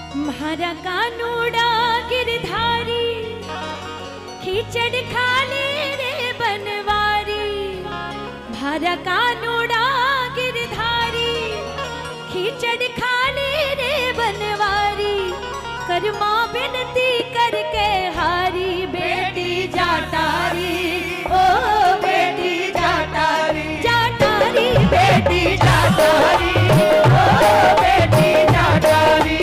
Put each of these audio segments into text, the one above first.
म्हारा कानूड़ा गिरधारी खींचड़ खाले रे बनवारी। म्हारा कानूड़ा गिरधारी खींचड़ खाले रे बनवारी। कर्मा बिनती करके हारी बेटी जाटारी। ओ बेटी जाटारी जाटारी बेटी जाटारी। ओ बेटी जाटारी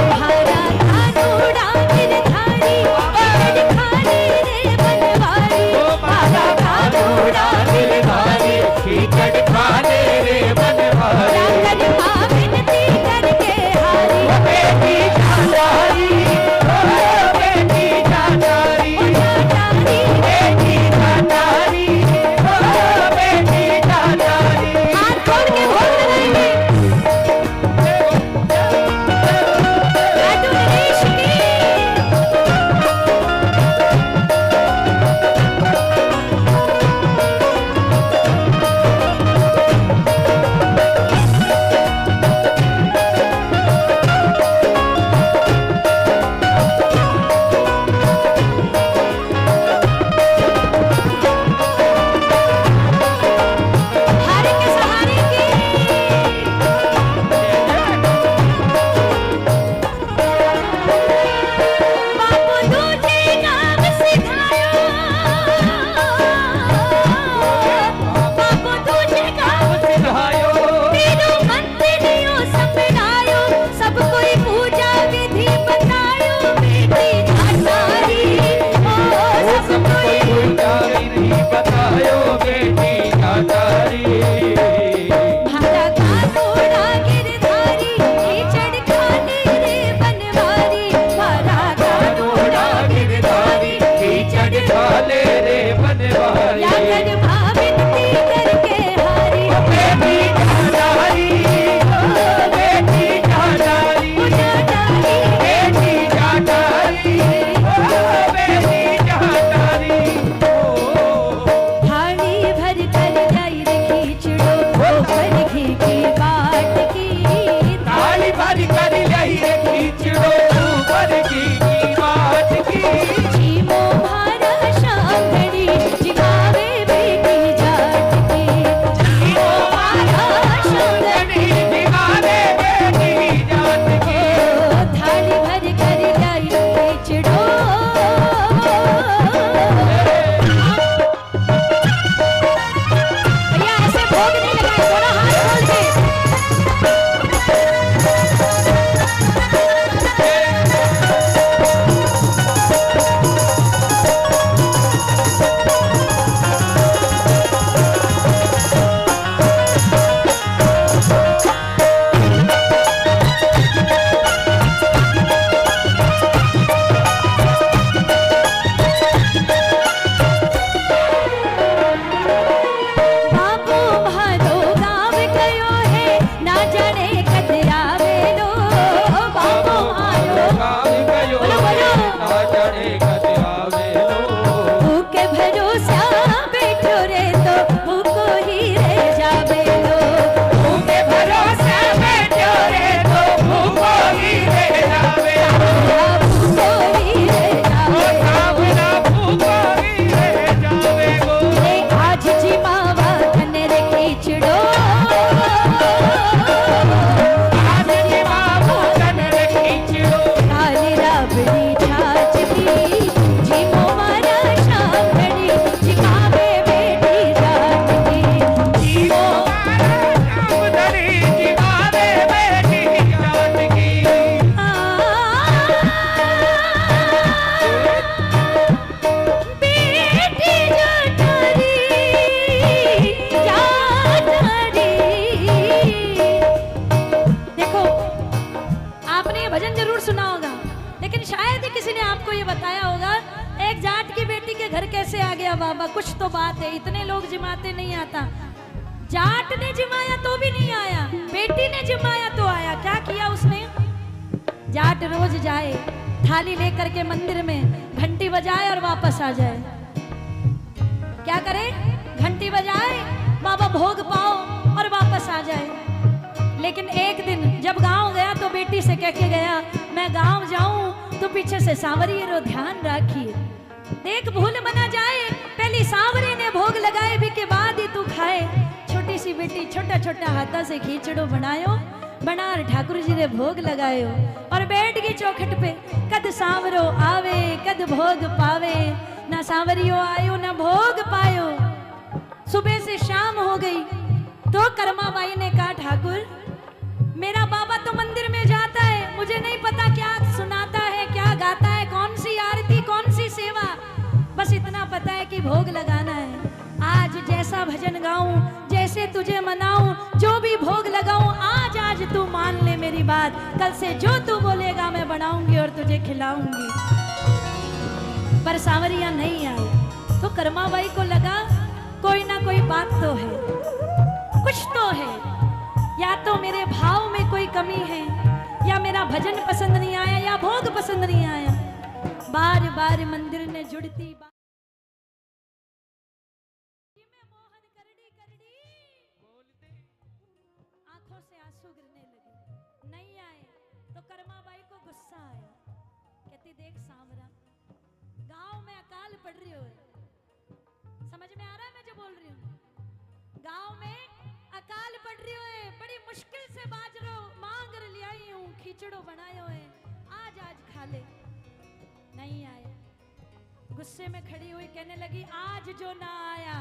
म्हारा कानूड़ा गिरधारी खींचड़ खाले रे बनवारी। म्हारा कानूड़ा गिरधारी खींचड़ खाले रे बनवारी। कर्मा बिनती करके हारी बेटी जाटारी ओ बेटी जाटारी। जाटारी बेटी जाटारी ओ बेटी जाटारी। हाथ जोड़ के भोग लगाएंगे। लाडू नरेश की हारे के सहारे की बापू तुझे काम सिखायो। बापू तुझे काम सिखायो तेरो मंत्रियों सपनायो। सब कोई पूजा विधि बतायो बेटी जाटारी। ओ सब कोई पूजा विधि बतायो बेटी जाटारी। म्हारा कानूड़ा गिरधारी खींचड़ खाले रे बनवारी। म्हारा कानूड़ा गिरधारी खींचड़ खाले रे बनवारी। लागन भाविनती करके हारी बेटी जाटारी ओ बेटी जाटारी। जाटारी बेटी जाटारी ओ बेटी जाटारी। थाली भर कर जाई रे खींचड़ो ऊपर घी की बाट की। ताली भर कर लही रे खींचड़ो ऊपर की बाट की। जीमो म्हारा शांगड़ी जिगावे बेटी जाट की। जीमो म्हारा शांगड़ी दिवाले बेटी जाट की। थाली भर कर जाई रे खींचड़ो। भैया ऐसे भोग नहीं लगाए, थोड़ा हाथ खोल के। बापू म्हारो गाँव गयो है ना जाने कदे आवेलो। बापू म्हारो गाँव गयो बोलो, बोलो। ना जाने कदे आवेलो। भूखे भरोसा बैठो रे तो भूखो ही रह जावेलो। भूखे भरोसे बैठो रे तो भूखो ही रह जावेलो। भूखो ही रह ओ जावेलो। सावरा भूखो ही रह जावेलो। रे आज जिमावा धन रे खींचड़ो। आज की बाबू तन रे खींचड़ो। काली राबड़ी छाछ की जीमो मारा शांगड़ी जिगावे बेटी जाट की। जीवो सावधानी जिवावे बेटी जाट की। बेटी जाटारी जाटारी। देखो आपने ये भजन जरूर सुना होगा, लेकिन शायद ही किसी ने आपको ये बताया होगा एक जाट की बेटी के घर कैसे आ गया बाबा। कुछ तो बात है, इतने लोग जिमाते नहीं आता। जाट ने जिमाया तो भी नहीं आया, बेटी ने जिमाया तो आया। क्या किया उसने? जाट रोज जाए थाली लेकर के मंदिर में घंटी बजाए और वापस आ जाए। क्या करे? घंटी बजाए, बाबा भोग पाओ और वापस आ जाए। लेकिन एक दिन जब गांव गया तो बेटी से कह के गया, मैं गांव जाऊं तो पीछे से सांवरिये रो ध्यान राखिए, देख भूल मना जाए, पहली सांवरी ने भोग लगाए भी के बाद ही तू खाए। छोटी सी बेटी छोटा छोटा हाथा से खींचड़ो बनायो, बनार ठाकुर जी ने भोग लगायो और बैठ गई चौखट पे। कद सांवरो आवे कद भोग पावे, ना सांवरियो आयो ना भोग पायो। सुबह से शाम हो गई तो कर्मा बाई ने कहा, ठाकुर मेरा बाबा तो मंदिर में जाता है, मुझे नहीं पता क्या सुनाता है क्या गाता है, कौन सी आरती कौन सी सेवा, बस इतना पता है कि भोग लगाना है। आज जैसा भजन गाऊं, जैसे तुझे मनाऊं, जो भी भोग लगाऊं, आज तू मान ले मेरी बात, कल से जो तू बोलेगा मैं बनाऊंगी और तुझे खिलाऊंगी। पर सांवरिया नहीं आई तो कर्माबाई को लगा कोई ना कोई बात तो है, कुछ तो है, या तो मेरे भाव में कोई कमी है, या मेरा भजन पसंद नहीं आया, या भोग पसंद नहीं आया। बार बार मंदिर ने जुड़ती आंखों से आंसू गिरने लगे, नहीं आए तो कर्माबाई को गुस्सा आया, कहती देख सांवरा, गांव में अकाल पड़ रही हो, समझ में आ रहा है मैं जो बोल रही हूँ, गांव में अकाल पड़ रही है, बड़ी मुश्किल से बाजरो मांग ले आई हूँ, खिचड़ो बनायो है, आज खा ले। नहीं आया, गुस्से में खड़ी हुई कहने लगी, आज जो ना आया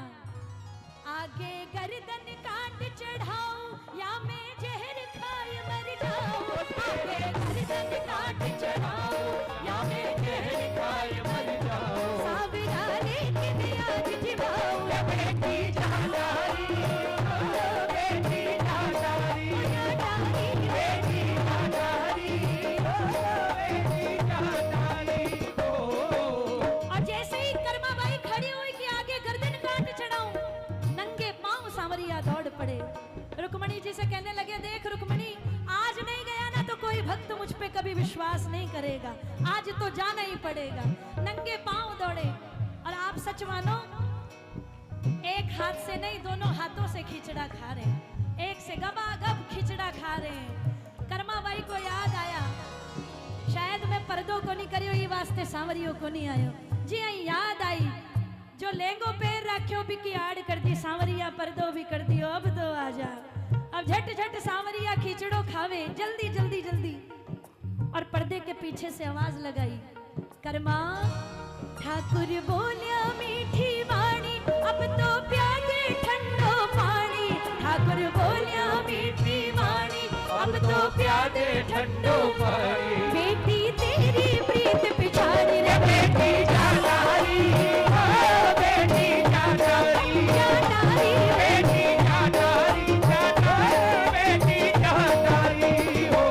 आगे गर्दन काट चढ़ाऊं या मैं जहर खाए मर जाऊं, आगे गर्दन काट चढ़ाऊं या मैं जहर खाए मर जाऊं, सांवरा लेकिन आज जिवाऊं, या बेटी जानारी बेटी जानारी बेटी जानारी बेटी जानारी। और जैसे ही कर्माबाई खड़ी हुई कि आगे गर्दन काट चढ़ाऊं, नंगे पांव सांवरिया दौड़ पड़े, रुक्मणी जी से कहने लगे, देख रुक्मणी, आज नहीं गया ना तो कोई भक्त मुझ पे कभी विश्वास नहीं करेगा, आज तो जाना ही पड़ेगा। नंगे पांव दौड़े और आप सच मानो एक हाथ से नहीं, दोनों हाथों से खिचड़ा खा रहे हैं, एक से गबागब खिचड़ा खा रहे हैं। कर्माबाई को याद आया, शायद मैं पर्दों को नहीं करियो ये वास्ते सांवरियों को नहीं आयो जी, याद आई जो लेंगो पैर रखियो भी की आड़ कर दी, सांवरिया पर्दो भी कर दियो, अब तो आ जा। अब झट झट सांवरिया खिचड़ो खावे, जल्दी जल्दी जल्दी, और पर्दे के पीछे से आवाज लगाई, कर्मा ठाकुर बोलिया मीठी वाणी, अब तो प्यादे ठंडो पानी, ठाकुर बोलिया मीठी वाणी, अब तो प्यादे ठंडो पानी, बेटी तेरी प्रीत पिछाड़ी रे बेटी जानारी, बेटी जानारी जानारी बेटी जानारी जानारी बेटी जानारी, हो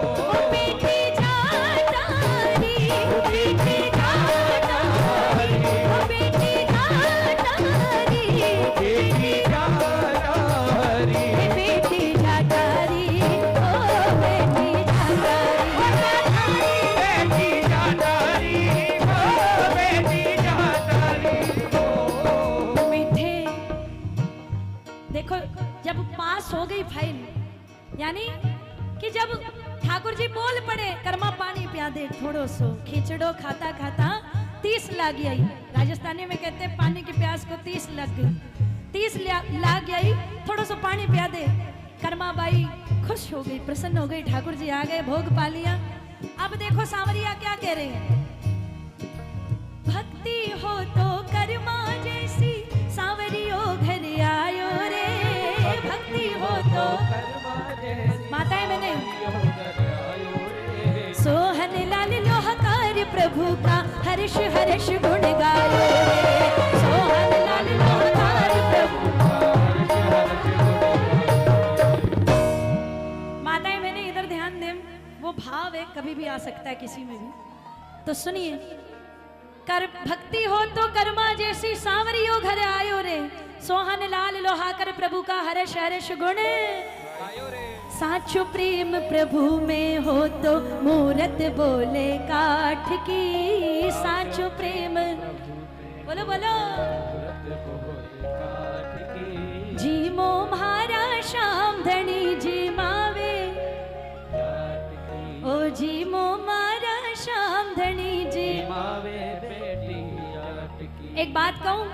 बेटी जानारी बेटी जानारी, हो बेटी जानारी बेटी जानारी बेटी जानारी, ओ बेटी जानारी बेटी जानारी, ओ बेटी जानारी। मीठे देखो, जब पास हो गई फाइल, यानी कि जब ठाकुर जी बोल पड़े, कर्मा पानी पिया दे थोड़ो सो, खिचड़ो खाता खाता 30 लाग गई, राजस्थानी में कहते हैं पानी की प्यास को 30 लग गई, 30 लाग गई, थोड़ा सा पानी पिया दे। कर्मा बाई खुश हो गई, प्रसन्न हो गई, ठाकुर जी आ गए, भोग पा लिया। अब देखो सांवरिया क्या कह रहे हैं, भक्ति हो तो कर्मा जैसी सांवरियो घर आयो रे, भक्ति हो तो माताएं मैंने सोहन लाल लोहकार प्रभु का हर्ष हर्ष गुण गायो रे, सोहन लाल लोहकार प्रभु माताएं मैंने इधर ध्यान दें, वो भाव है कभी भी आ सकता है किसी में भी, तो सुनिए, कर भक्ति हो तो कर्मा जैसी सांवरियो घर आयो रे, सोहन लाल लोहाकर प्रभु का हर्ष हर्ष गुण, साचो प्रेम प्रभु में हो तो मूरत बोले काठ की, साचो प्रेम बोलो बोलो, जी मो म्हारा श्याम धनी जी मावे, जी मो मारा श्याम धनी जी। मावे बेटी अटकी। एक बात कहूं,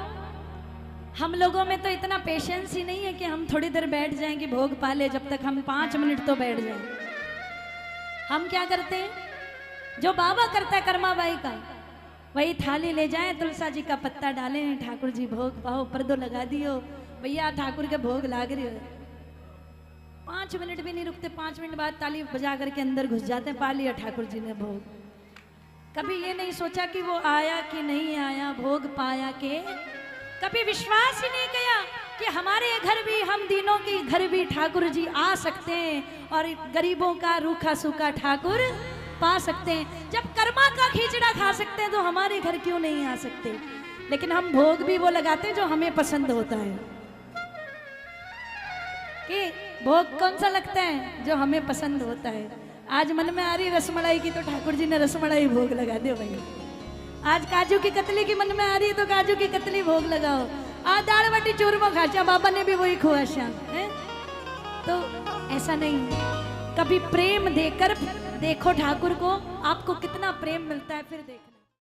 हम लोगों में तो इतना पेशेंस ही नहीं है कि हम थोड़ी देर बैठ जाएं कि भोग पाले, जब तक हम 5 मिनट तो बैठ जाएं। हम क्या करते हैं, जो बाबा करता है कर्माबाई का, वही थाली ले जाएं, तुलसा जी का पत्ता डालें, ठाकुर जी भोग पाओ, पर्दो लगा दियो, भैया ठाकुर के भोग लाग रही हो। 5 मिनट भी नहीं रुकते, 5 मिनट बाद ताली बजा करके अंदर घुस जाते हैं, पा लिया ठाकुर जी ने भोग। कभी ये नहीं सोचा कि वो आया कि नहीं आया, भोग पाया के, कभी विश्वास ही नहीं किया कि हमारे घर भी, हम दीनों के घर भी ठाकुर जी आ सकते हैं और गरीबों का रूखा सूखा ठाकुर पा सकते हैं। जब कर्मा का खिचड़ा खा सकते हैं तो हमारे घर क्यों नहीं आ सकते। लेकिन हम भोग भी वो लगाते हैं जो हमें पसंद होता है, कि भोग कौन सा लगता है, जो हमें पसंद होता है। आज मन में आ रही रसमलाई की तो ठाकुर जी ने रसमलाई भोग लगा दो भाई। आज काजू की कतली की मन में आ रही है तो काजू की कतली भोग लगाओ। आज दाल बाटी चूरमा खाचा, बाबा ने भी वही खुआ शाम है। तो ऐसा नहीं, कभी प्रेम देकर देखो ठाकुर को, आपको कितना प्रेम मिलता है, फिर देखना।